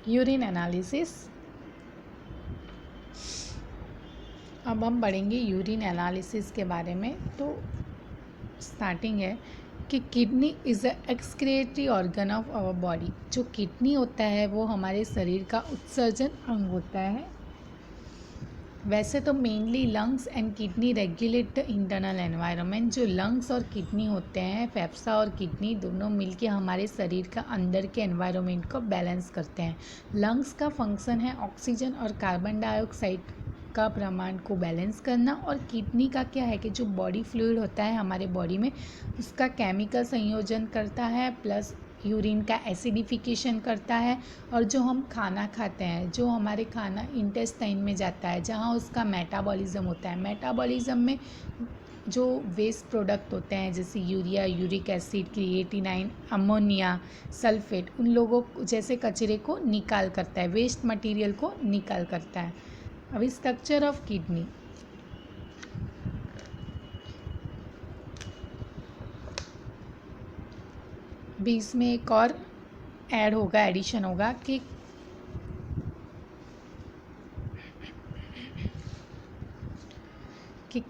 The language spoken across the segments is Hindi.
Urine analysis. अब हम पढ़ेंगे यूरिन एनालिसिस के बारे में। तो स्टार्टिंग है कि kidney is a excretory organ of our body. जो किडनी होता है वो हमारे शरीर का उत्सर्जन अंग होता है। वैसे तो mainly lungs and kidney regulate the internal environment. जो लंग्स और किडनी होते हैं, फेफड़ा और किडनी दोनों मिलके हमारे शरीर का अंदर के एनवायरनमेंट को बैलेंस करते हैं। लंग्स का फंक्शन है ऑक्सीजन और कार्बन डाइऑक्साइड का प्रमाण को बैलेंस करना, और किडनी का क्या है कि जो बॉडी फ्लूइड होता है हमारे बॉडी में उसका केमिकल संयोजन करता है, प्लस यूरिन का एसिडिफिकेशन करता है। और जो हम खाना खाते हैं, जो हमारे खाना इंटेस्टाइन में जाता है, जहाँ उसका मेटाबॉलिज्म होता है, मेटाबॉलिज्म में जो वेस्ट प्रोडक्ट होते हैं जैसे urea, uric acid, creatinine, ammonia, sulphate, उन लोगों जैसे कचरे को निकाल करता है, वेस्ट मटेरियल को निकाल करता है। अभी स्ट्रक्चर ऑफ किडनी। बीच में एक और ऐड होगा, एडिशन होगा कि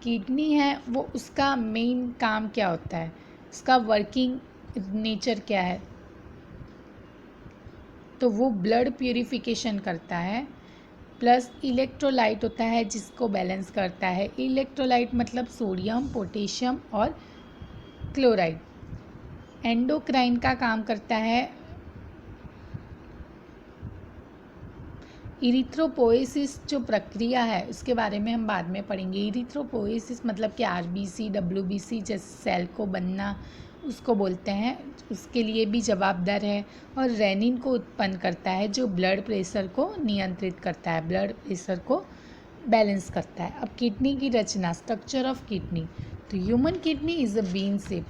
किडनी है वो उसका मेन काम क्या होता है, उसका वर्किंग नेचर क्या है। तो वो ब्लड प्यूरिफिकेशन करता है, प्लस इलेक्ट्रोलाइट होता है जिसको बैलेंस करता है। इलेक्ट्रोलाइट मतलब सोडियम, पोटेशियम और क्लोराइड। एंडोक्राइन का काम करता है। इरिथ्रोपोएसिस जो प्रक्रिया है उसके बारे में हम बाद में पढ़ेंगे। इरिथ्रोपोएसिस मतलब कि आरबीसी, डब्ल्यूबीसी जैसे सेल को बनना, उसको बोलते हैं, उसके लिए भी जवाबदार है। और रेनिन को उत्पन्न करता है जो ब्लड प्रेशर को नियंत्रित करता है, ब्लड प्रेशर को बैलेंस करता है। अब किडनी की रचना, स्ट्रक्चर ऑफ किडनी। तो human kidney is a bean shape.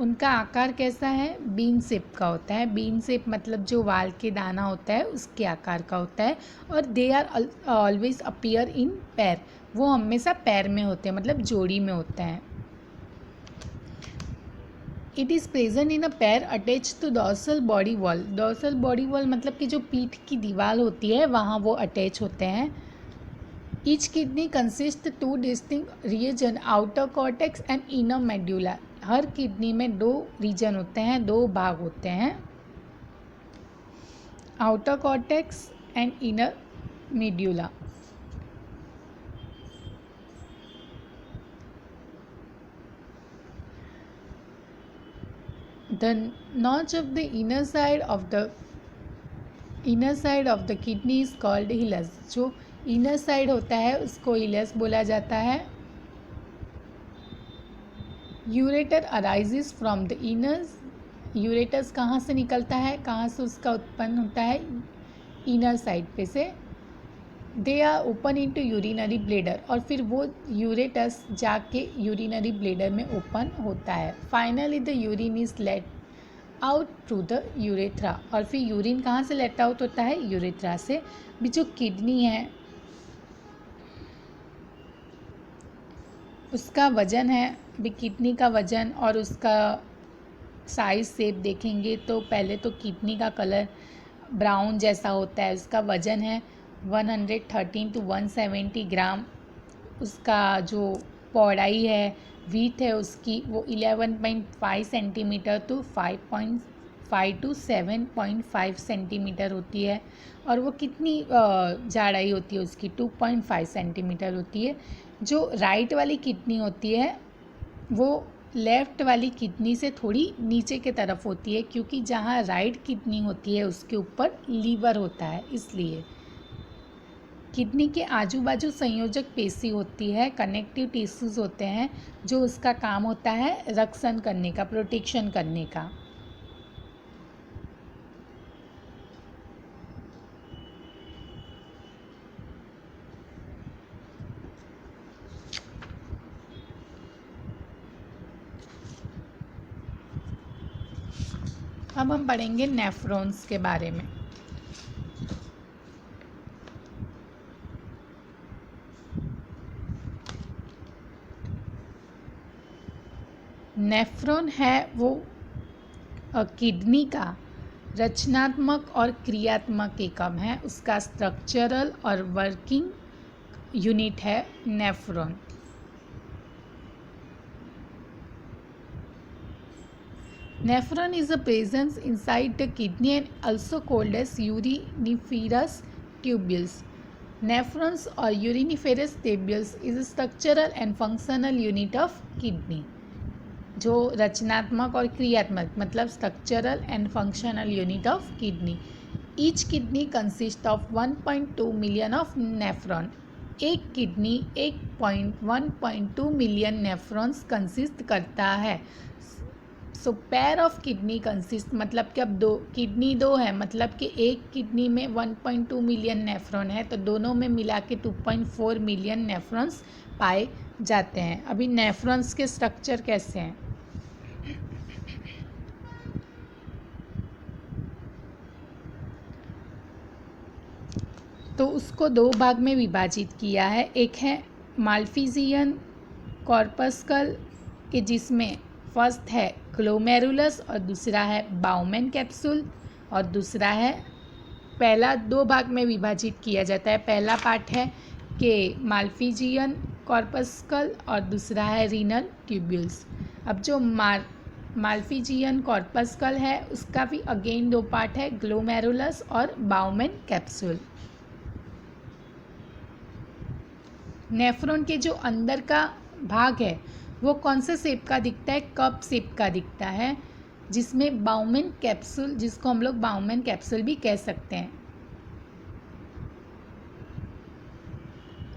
उनका आकार कैसा है, बीन शेप का होता है। बीन शेप मतलब जो वाल के दाना होता है उसके आकार का होता है। और they are always appear in pair. वो हमेशा पैर में होते हैं, मतलब जोड़ी में होते हैं। It is present in a pair attach to dorsal body wall. Dorsal body wall मतलब कि जो पीठ की दीवार होती है वहाँ वो अटैच होते हैं। Each kidney consist to distinct region, outer cortex and inner medulla. हर किडनी में दो रीजन होते हैं, दो भाग होते हैं, outer cortex and inner medulla. The notch of the inner side of the kidney is called hilus। जो इनर साइड होता है उसको हिलस बोला जाता है। Ureter arises from the inners. Ureters कहाँ से निकलता है, कहाँ से उसका उत्पन्न होता है, इनर साइड पे से। They are open into urinary bladder, और फिर वो यूरेटस जाके यूरिनरी ब्लेडर में ओपन होता है। Finally the urine is let out through the urethra, और फिर यूरिन कहाँ से लेट आउट होता है, यूरेथ्रा से। भी जो किडनी है उसका वजन है, भी किडनी का वजन और उसका साइज शेप देखेंगे तो पहले तो किडनी का कलर ब्राउन जैसा होता है। उसका वजन है 113 to 170 ग्राम। उसका जो पौड़ाई है, वीथ है उसकी, वो 11.5 सेंटीमीटर to 5.5 to 7.5 सेंटीमीटर होती है। और वो कितनी जाड़ाई होती है उसकी, 2.5 सेंटीमीटर होती है। जो राइट वाली किडनी होती है वो लेफ़्ट वाली किडनी से थोड़ी नीचे के तरफ होती है, क्योंकि जहाँ राइट किडनी होती है उसके ऊपर लीवर होता है। इसलिए किडनी के आजू बाजू संयोजक पेशी होती है, कनेक्टिव टिश्यूज होते हैं, जो उसका काम होता है रक्षण करने का, प्रोटेक्शन करने का। अब हम पढ़ेंगे नेफ्रॉन्स के बारे में। नेफ्रॉन है वो किडनी का रचनात्मक और क्रियात्मक एकम है, उसका स्ट्रक्चरल और वर्किंग यूनिट है nephron. Nephron is a presence inside the kidney and also called as uriniferous tubules. Nephrons or uriniferous tubules is a structural and functional unit of kidney. जो रचनात्मक और क्रियात्मक मतलब structural and functional unit of kidney. Each kidney consist of 1.2 million of nephron. एक किडनी 1.2 मिलियन नेफ्रॉन्स कंसिस्ट करता है। सो पेयर ऑफ किडनी कंसिस्ट मतलब कि अब किडनी दो है, मतलब कि एक किडनी में 1.2 मिलियन नेफ्रॉन है तो दोनों में मिला के 2.4 मिलियन नेफ्रॉन्स पाए जाते हैं। अभी नेफ्रॉन्स के स्ट्रक्चर कैसे हैं? तो उसको दो भाग में विभाजित किया है। एक है माल्फिजियन कॉर्पस्कल के जिसमें फर्स्ट है ग्लोमेरुलस और दूसरा है बाउमेन कैप्सूल और दूसरा है, पहला दो भाग में विभाजित किया जाता है। पहला पार्ट है कि माल्फिजियन कॉर्पस्कल और दूसरा है रीनल ट्यूब्यूल्स। अब जो माल्फिजियन कॉर्पस्कल है उसका भी अगेन दो पार्ट है, ग्लोमेरुलस और बाउमेन कैप्सूल। नेफ्रॉन के जो अंदर का भाग है वो कौन से शेप का दिखता है? कप शेप का दिखता है, जिसमें बाउमेन कैप्सूल, जिसको हम लोग बाउमेन कैप्सूल भी कह सकते हैं।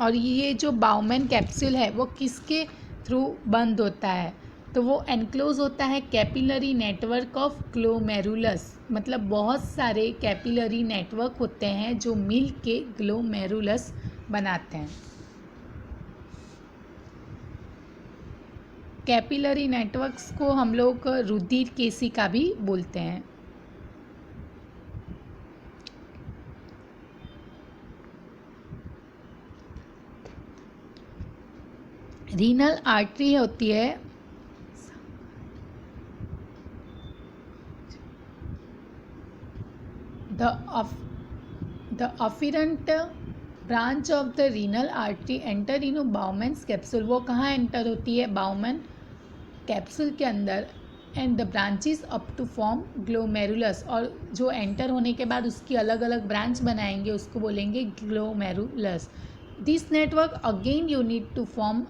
और ये जो बाउमेन कैप्सूल है वो किसके थ्रू बंद होता है? तो वो एनक्लोज होता है कैपिलरी नेटवर्क ऑफ ग्लोमेरुलस। मतलब बहुत सारे कैपिलरी नेटवर्क होते हैं जो मिल के ग्लोमेरुलस बनाते हैं। कैपिलरी नेटवर्क्स को हम लोग रुधिर केशिका भी बोलते हैं। रीनल आर्टरी होती है the अफिरेंट branch of the renal artery enter इनू बाउमेन्स कैप्सूल। वो कहाँ एंटर होती है? बाउमेन कैप्सूल के अंदर। And the branches up to form glomerulus, और जो एंटर होने के बाद उसकी अलग अलग ब्रांच बनाएंगे उसको बोलेंगे glomerulus. This network again you need to form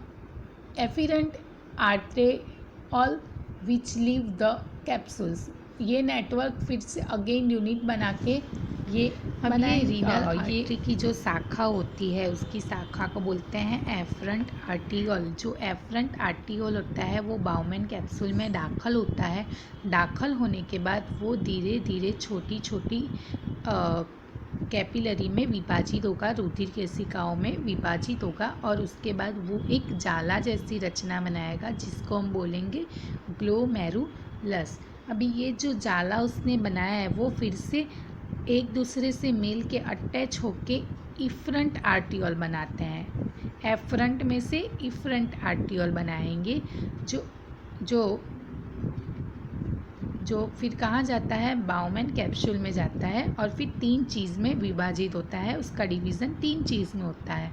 efferent arteriole which leave the capsules. ये नेटवर्क फिर से अगेन यूनिट बना के ये बनाए। रीनल आर्टरी की जो शाखा होती है उसकी शाखा को बोलते हैं एफरेंट आर्टियोल। जो एफरेंट आर्टियोल होता है वो बाउमेन कैप्सूल में दाखिल होता है। दाखिल होने के बाद वो धीरे धीरे छोटी छोटी कैपिलरी में विभाजित होगा, रुधिर केशिकाओं में विभाजित होगा और उसके बाद वो एक जाला जैसी रचना बनाएगा जिसको हम बोलेंगे ग्लोमेरुलस। अभी ये जो जाला उसने बनाया है वो फिर से एक दूसरे से मिल के अटैच होके इफरेंट आर्टियोल बनाते हैं। एफरेंट में से इफरेंट आर्टियोल बनाएंगे जो जो जो फिर कहाँ जाता है? बाउमेन कैप्सूल में जाता है और फिर तीन चीज़ में विभाजित होता है। उसका डिवीज़न तीन चीज़ में होता है।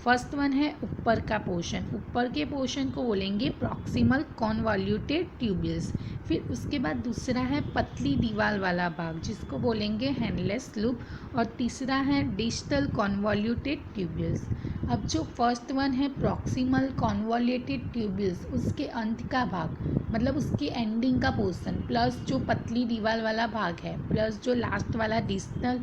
फर्स्ट वन है ऊपर का पोर्शन। ऊपर के पोर्शन को बोलेंगे प्रॉक्सिमल कॉन्वॉल्यूटेड ट्यूब्यूल्स। फिर उसके बाद दूसरा है पतली दीवार वाला भाग जिसको बोलेंगे हैंडलेस लूप, और तीसरा है डिस्टल कॉन्वॉल्यूटेड ट्यूब्यूल्स। अब जो फर्स्ट वन है प्रॉक्सिमल कॉन्वॉल्यूटेड ट्यूब्यूल्स, उसके अंत का भाग मतलब उसकी एंडिंग का पोर्शन प्लस जो पतली दीवार वाला भाग है प्लस जो लास्ट वाला डिस्टल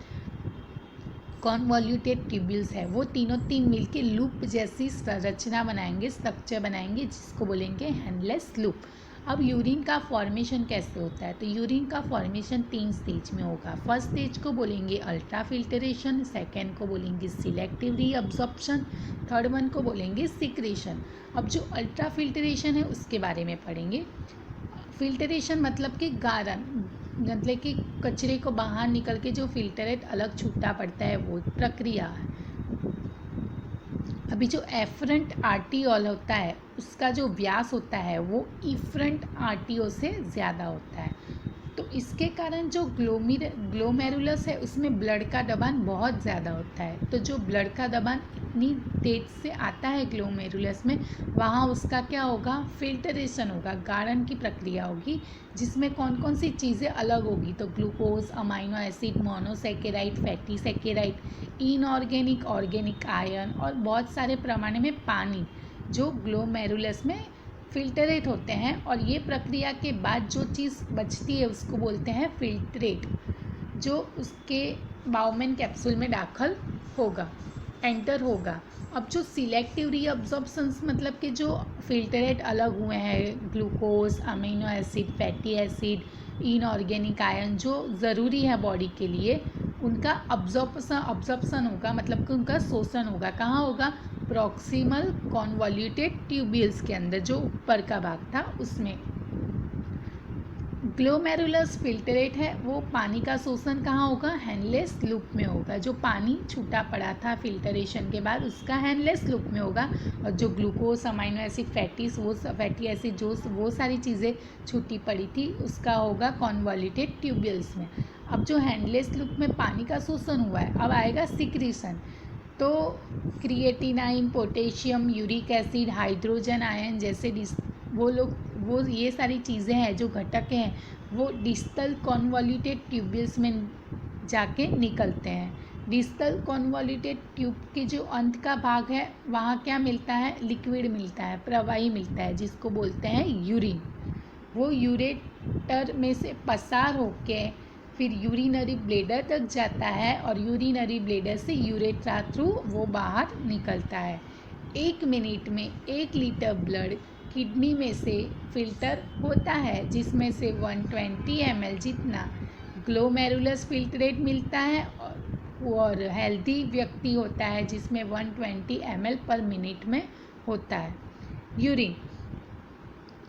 कॉन्वॉल्यूटेड ट्यूब्यूल्स है, वो तीनों तीन मिलके लूप जैसी रचना बनाएंगे, स्ट्रक्चर बनाएंगे जिसको बोलेंगे हैंडलेस लूप। अब यूरिन का फॉर्मेशन कैसे होता है? तो यूरिन का फॉर्मेशन तीन स्टेज में होगा। फर्स्ट स्टेज को बोलेंगे अल्ट्रा फिल्टरेशन, सेकेंड को बोलेंगे सिलेक्टिव रीअब्जॉर्प्शन, थर्ड वन को बोलेंगे सिक्रेशन। अब जो अल्ट्रा फिल्टरेशन है उसके बारे में पढ़ेंगे। फिल्टरेशन मतलब कि गारण, मतलब कि कचरे को बाहर निकल के जो फिल्टरेट अलग छूटा पड़ता है वो प्रक्रिया है। अभी जो एफरेंट आर्टियोल होता है उसका जो व्यास होता है वो इफरेंट आर्टियोल से ज़्यादा होता है। तो इसके कारण जो ग्लोमेरुलस है उसमें ब्लड का दबान बहुत ज़्यादा होता है। तो जो ब्लड का दबान इतनी तेज से आता है ग्लोमेरुलस में, वहाँ उसका क्या होगा, फिल्टरेशन होगा, गाढ़न की प्रक्रिया होगी, जिसमें कौन कौन सी चीज़ें अलग होगी। तो glucose, amino acid, monosaccharide, fatty saccharide, inorganic, organic ion और बहुत सारे पैमाने में पानी जो ग्लोमेरुलस में फिल्टरेट होते हैं। और ये प्रक्रिया के बाद जो चीज़ बचती है उसको बोलते हैं फिल्ट्रेट, जो उसके बाउमेन कैप्सूल में दाखिल होगा, एंटर होगा। अब जो सिलेक्टिव रीअब्जॉर्प्शंस मतलब कि जो फिल्टरेट अलग हुए हैं, glucose, amino acid, fatty acid, inorganic ion जो ज़रूरी है बॉडी के लिए, उनका अब्जॉर्प्शन होगा, मतलब कि उनका शोषण होगा। कहाँ होगा, प्रॉक्सिमल कॉन्वॉल्यूटेड ट्यूब्यूल्स के अंदर, जो ऊपर का भाग था उसमें। ग्लोमेरुलस फिल्टरेट है, वो पानी का शोषण कहाँ होगा, हैंडलेस लूप में होगा। जो पानी छूटा पड़ा था फिल्टरेशन के बाद उसका हैंडलेस लूप में होगा। और जो glucose, amino acid, fatty acid जो वो सारी चीज़ें छूटी पड़ी थी उसका होगा कॉन्वॉल्यूटेड ट्यूब्यूल्स में। अब जो हैंडलेस लूप में पानी का शोषण हुआ है, अब आएगा सिक्रीशन। तो creatinine, potassium, uric acid, hydrogen ion जैसे वो ये सारी चीज़ें हैं जो घटक हैं, वो डिस्टल कॉन्वॉल्यूटेड ट्यूब्यूल्स में जाके निकलते हैं। डिस्टल कॉन्वॉल्यूटेड ट्यूब के जो अंत का भाग है वहाँ क्या मिलता है, लिक्विड मिलता है, प्रवाही मिलता है, जिसको बोलते हैं यूरिन। वो यूरेटर में से पसार होके फिर यूरिनरी ब्लेडर तक जाता है और यूरिनरी ब्लेडर से यूरेट्रा थ्रू वो बाहर निकलता है। 1 मिनट में 1 लीटर ब्लड किडनी में से फिल्टर होता है, जिसमें से 120 ml जितना ग्लोमेरुलस फिल्ट्रेट मिलता है और हेल्दी व्यक्ति होता है जिसमें 120 ml पर मिनट में होता है।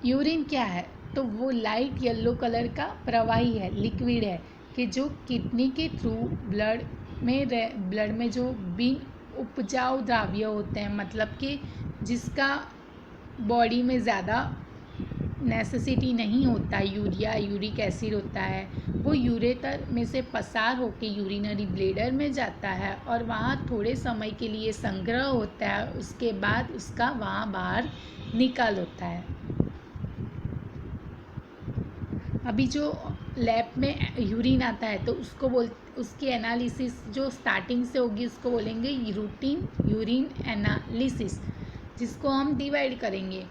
यूरिन क्या है, तो वो लाइट येलो कलर का प्रवाही है, लिक्विड है, कि जो किडनी के थ्रू ब्लड में जो बिन उपजाऊ द्रव्य होते हैं, मतलब कि जिसका बॉडी में ज़्यादा नेसेसिटी नहीं होता, यूरिया, यूरिक एसिड होता है, वो यूरेटर में से पसार होके यूरिनरी ब्लेडर में जाता है और वहाँ थोड़े समय के लिए संग्रह होता है, उसके बाद उसका वहाँ बाहर निकाल होता है। अभी जो लैब में यूरिन आता है तो उसकी एनालिसिस जो स्टार्टिंग से होगी उसको बोलेंगे रूटीन यूरिन एनालिसिस, जिसको हम डिवाइड करेंगे।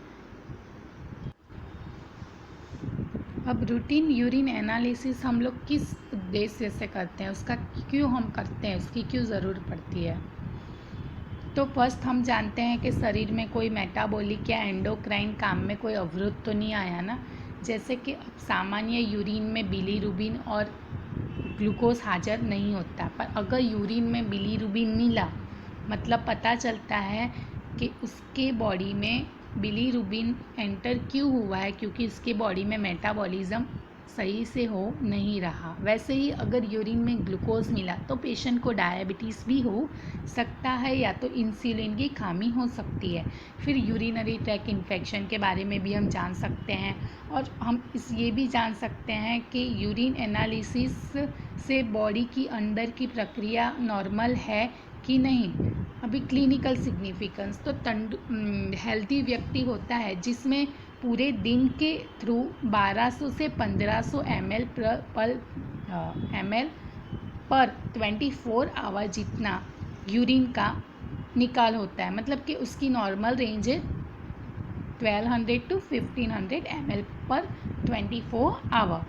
अब रूटीन यूरिन एनालिसिस हम लोग किस उद्देश्य से करते हैं, उसका क्यों हम करते हैं, उसकी क्यों ज़रूरत पड़ती है। तो फर्स्ट हम जानते हैं कि शरीर में कोई मेटाबॉलिक या एंडोक्राइन काम में कोई अवरोध तो नहीं आया ना। जैसे कि सामान्य यूरिन में बिलीरुबिन और ग्लूकोज हाजिर नहीं होता, पर अगर यूरिन में बिलीरुबिन मिला, मतलब पता चलता है कि उसके बॉडी में बिलीरुबिन एंटर क्यों हुआ है, क्योंकि उसके बॉडी में मेटाबॉलिज्म सही से हो नहीं रहा। वैसे ही अगर यूरिन में ग्लूकोज मिला तो पेशेंट को डायबिटीज़ भी हो सकता है या तो इंसुलिन की खामी हो सकती है। फिर यूरिनरी ट्रैक इन्फेक्शन के बारे में भी हम जान सकते हैं और हम ये भी जान सकते हैं कि यूरिन एनालिसिस से बॉडी की अंदर की प्रक्रिया नॉर्मल है कि नहीं। अभी क्लिनिकल सिग्निफिकेंस, तो हेल्दी व्यक्ति होता है जिसमें पूरे दिन के थ्रू 1200 से 1500 ml पर 24 आवर जितना यूरिन का निकाल होता है, मतलब कि उसकी नॉर्मल रेंज है 1200 to 1500 ml पर 24 आवर।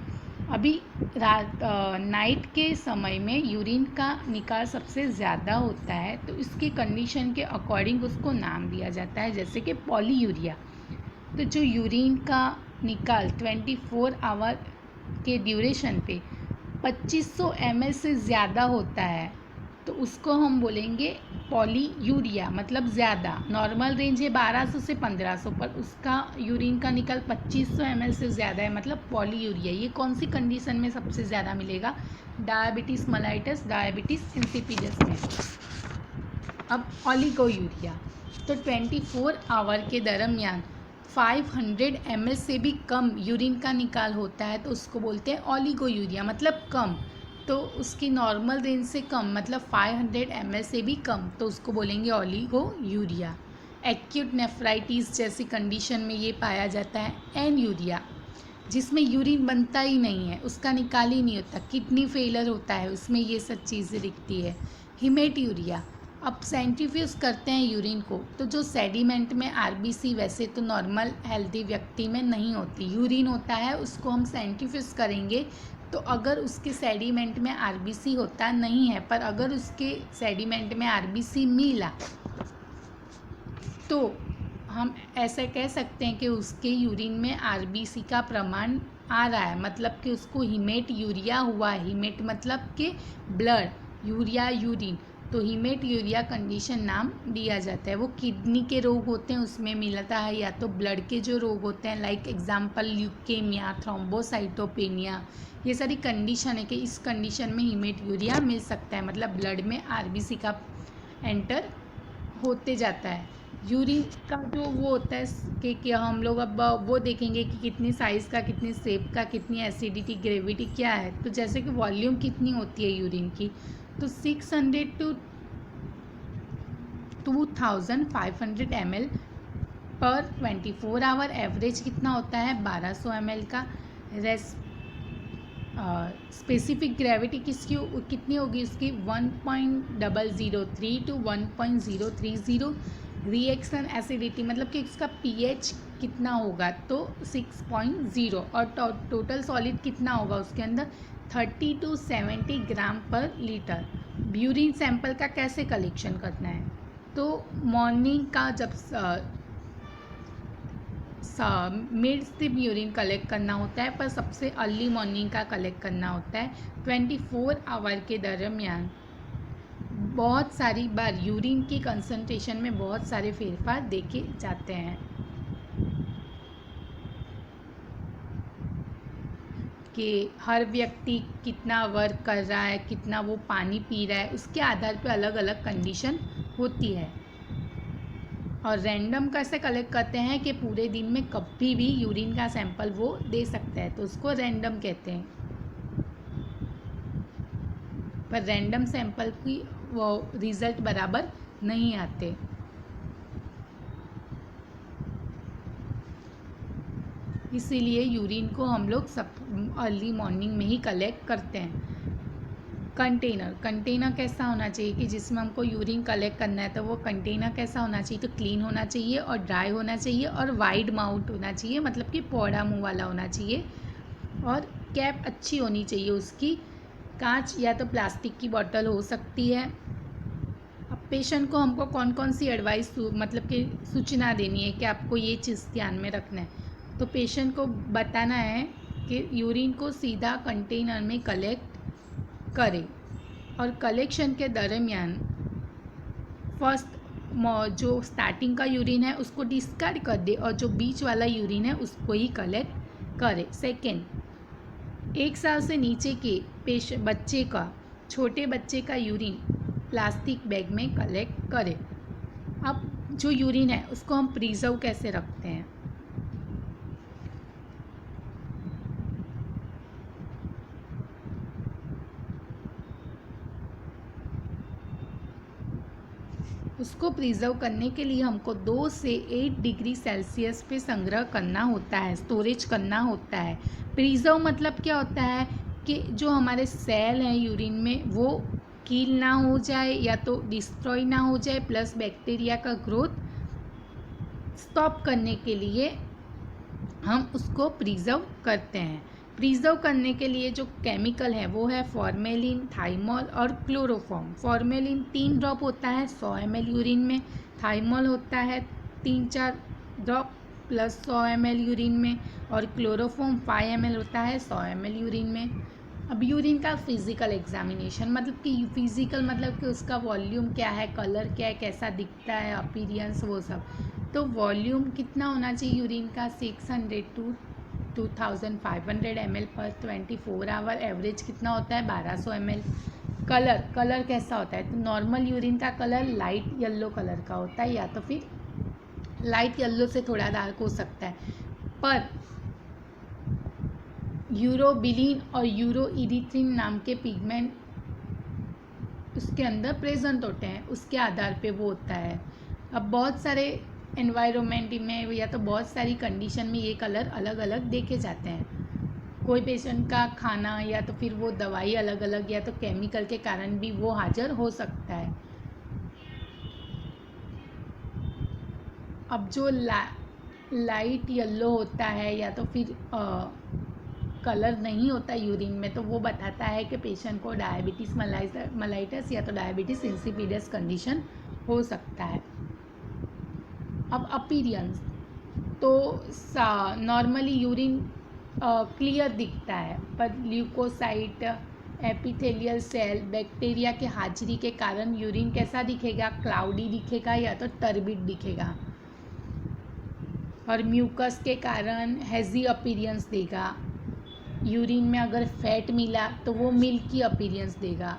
अभी नाइट के समय में यूरिन का निकाल सबसे ज़्यादा होता है, तो इसकी कंडीशन के अकॉर्डिंग उसको नाम दिया जाता है, जैसे कि पॉलीयूरिया। तो जो यूरिन का निकाल 24 आवर के ड्यूरेशन पे 2500 ml से ज़्यादा होता है तो उसको हम बोलेंगे पॉलीयूरिया, मतलब ज़्यादा। नॉर्मल रेंज है 1200 से 1500 पर उसका यूरिन का निकाल 2500 ml से ज़्यादा है, मतलब पॉलीयूरिया। ये कौन सी कंडीशन में सबसे ज़्यादा मिलेगा, डायबिटीज़ मेलाइटस, डायबिटीज़ इंसिपिडस में। अब ओलिगोयूरिया, तो 24 आवर के दरमियान 500 ml से भी कम यूरिन का निकाल होता है तो उसको बोलते हैं ओलिगोयूरिया, मतलब कम। तो उसकी नॉर्मल रेंज से कम मतलब 500 ml से भी कम, तो उसको बोलेंगे ओलिगोयूरिया। एक्यूट नेफ्राइटिस जैसी कंडीशन में ये पाया जाता है। एनयूरिया, जिसमें यूरिन बनता ही नहीं है, उसका निकाल ही नहीं होता, किडनी फेलर होता है, उसमें ये सब चीज़ें दिखती है। हिमेट्यूरिया, अब सेंट्रीफ्यूज करते हैं यूरिन को, तो जो सेडिमेंट में आरबीसी वैसे तो नॉर्मल हेल्दी व्यक्ति में नहीं होती, यूरिन होता है, उसको हम सेंट्रीफ्यूज करेंगे तो अगर उसके सेडिमेंट में आरबीसी होता नहीं है, पर अगर उसके सेडिमेंट में आरबीसी मिला तो हम ऐसे कह सकते हैं कि उसके यूरिन में आरबीसी का प्रमाण आ रहा है, मतलब कि उसको हिमेट यूरिया हुआ है। हिमेट मतलब कि ब्लड, यूरिया यूरिन, तो हिमेट यूरिया कंडीशन नाम दिया जाता है। वो किडनी के रोग होते हैं उसमें मिलता है, या तो ब्लड के जो रोग होते हैं लाइक एग्जांपल ल्यूकेमिया, थ्रोम्बोसाइटोपेनिया, ये सारी कंडीशन है कि इस कंडीशन में हिमेट यूरिया मिल सकता है, मतलब ब्लड में आरबीसी का एंटर होते जाता है। यूरिन का जो वो होता है कि हम लोग अब वो देखेंगे कि कितनी साइज़ का, कितनी शेप का, कितनी एसिडिटी, ग्रेविटी क्या है। तो जैसे कि वॉल्यूम कितनी होती है यूरिन की, तो 600 to 2500 ml पर 24 आवर। एवरेज कितना होता है 1200 ml का। स्पेसिफिक ग्रेविटी कितनी होगी उसकी 1.003 to 1.030। रिएक्शन एसिडिटी मतलब कि इसका पीएच कितना होगा तो 6.0, और टोटल सॉलिड कितना होगा उसके अंदर 30 to 70 ग्राम पर लीटर। यूरिन सैंपल का कैसे कलेक्शन करना है, तो मॉर्निंग का जब मिड स्ट्रिप यूरिन कलेक्ट करना होता है, पर सबसे अर्ली मॉर्निंग का कलेक्ट करना होता है। 24 आवर के दरमियान बहुत सारी बार यूरिन की कंसंट्रेशन में बहुत सारे फेरफार देखे जाते हैं कि हर व्यक्ति कितना वर्क कर रहा है, कितना वो पानी पी रहा है, उसके आधार पे अलग अलग कंडीशन होती है। और रैंडम कैसे कलेक्ट करते हैं कि पूरे दिन में कभी भी यूरिन का सैंपल वो दे सकता है, तो उसको रैंडम कहते हैं। पर रैंडम सैंपल की वो रिज़ल्ट बराबर नहीं आते। इसीलिए यूरिन को हम लोग सब अर्ली मॉर्निंग में ही कलेक्ट करते हैं। कंटेनर कैसा होना चाहिए कि जिसमें हमको यूरिन कलेक्ट करना है, तो वो कंटेनर कैसा होना चाहिए, तो क्लीन होना चाहिए और ड्राई होना चाहिए और वाइड माउथ होना चाहिए, मतलब कि पौड़ा मुंह वाला होना चाहिए, और कैप अच्छी होनी चाहिए उसकी। कांच या तो प्लास्टिक की बोतल हो सकती है। अब पेशेंट को हमको कौन कौन सी एडवाइस मतलब कि सूचना देनी है कि आपको ये चीज़ ध्यान में रखना है, तो पेशेंट को बताना है कि यूरिन को सीधा कंटेनर में कलेक्ट करें, और कलेक्शन के दरमियान फर्स्ट जो स्टार्टिंग का यूरिन है उसको डिस्कार्ड कर दे, और जो बीच वाला यूरिन है उसको ही कलेक्ट करे। सेकेंड, 1 साल से नीचे के बच्चे का, छोटे बच्चे का यूरिन प्लास्टिक बैग में कलेक्ट करें। अब जो यूरिन है उसको हम प्रिजर्व कैसे रखते हैं, उसको प्रिजर्व करने के लिए हमको 2 से 8 डिग्री सेल्सियस पे संग्रह करना होता है, स्टोरेज करना होता है। प्रिजर्व मतलब क्या होता है कि जो हमारे सेल हैं यूरिन में वो कील ना हो जाए या तो डिस्ट्रॉय ना हो जाए, प्लस बैक्टीरिया का ग्रोथ स्टॉप करने के लिए हम उसको प्रिजर्व करते हैं। प्रिजर्व करने के लिए जो केमिकल है वो है फॉर्मेलिन, थाइमोल और क्लोरोफॉर्म। फॉर्मेलिन 3 ड्रॉप होता है 100 ml यूरिन में, थाइमोल होता है 3-4 ड्रॉप प्लस 100 ml यूरिन में, और क्लोरोफॉर्म 5 ml होता है 100 ml यूरिन में। अब यूरिन का फिज़िकल एग्जामिनेशन मतलब कि फिज़िकल मतलब कि उसका वॉल्यूम क्या है, कलर क्या है, कैसा दिखता है, अपीरियंस, वो सब। तो वॉल्यूम कितना होना चाहिए यूरिन का 600 to 2500 ml पर 24 आवर। एवरेज कितना होता है 1200 ml। कलर कैसा होता है, तो नॉर्मल यूरिन का कलर लाइट येलो कलर का होता है, या तो फिर लाइट येलो से थोड़ा डार्क हो सकता है, पर यूरोबिलिन और यूरोइरिथ्रिन नाम के पिगमेंट उसके अंदर प्रेजेंट होते हैं, उसके आधार पे वो होता है। अब बहुत सारे एनवायरनमेंट में या तो बहुत सारी कंडीशन में ये कलर अलग अलग देखे जाते हैं। कोई पेशेंट का खाना या तो फिर वो दवाई अलग अलग या तो केमिकल के कारण भी वो हाजिर हो सकता है। अब जो लाइट येलो होता है या तो फिर कलर नहीं होता यूरिन में, तो वो बताता है कि पेशेंट को डायबिटीज़ मेलाइटस या तो डायबिटीज़ इंसिपिडस कंडीशन हो सकता है। अब अपीरियंस तो नॉर्मली यूरिन क्लियर दिखता है, पर ल्यूकोसाइट, एपिथेलियल सेल, बैक्टीरिया के हाजिरी के कारण यूरिन कैसा दिखेगा? क्लाउडी दिखेगा या तो टर्बिड दिखेगा। और म्यूकस के कारण हेजी अपीरियंस देगा। यूरिन में अगर फैट मिला तो वो मिल्की अपीरियंस देगा।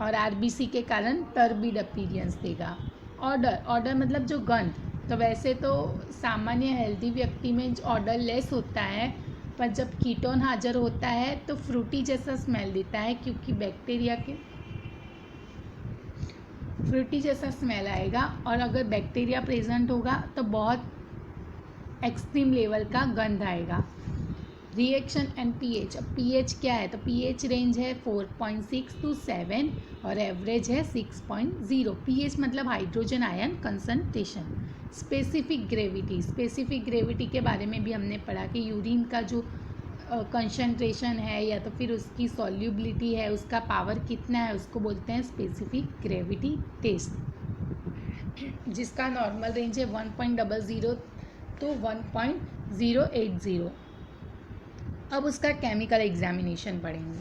और आरबीसी के कारण टर्बिड अपीरियंस देगा। ऑर्डर मतलब जो गंध, तो वैसे तो सामान्य हेल्दी व्यक्ति में ऑर्डर लेस होता है, पर जब कीटोन हाजिर होता है तो फ्रूटी जैसा स्मेल देता है, क्योंकि फ्रूटी जैसा स्मेल आएगा। और अगर बैक्टीरिया प्रेजेंट होगा तो बहुत एक्सट्रीम लेवल का गंध आएगा। रिएक्शन एंड पीएच, अब पीएच क्या है? तो पीएच रेंज है 4.6 to 7 और एवरेज है 6.0। पीएच मतलब hydrogen ion concentration. Specific gravity के बारे में भी हमने पढ़ा कि यूरिन का जो कंसंट्रेशन है या तो फिर उसकी सॉल्युबिलिटी है, उसका पावर कितना है, उसको बोलते हैं स्पेसिफिक ग्रेविटी टेस्ट, जिसका नॉर्मल रेंज है 1.00 to 1.080। अब उसका केमिकल एग्जामिनेशन पढ़ेंगे।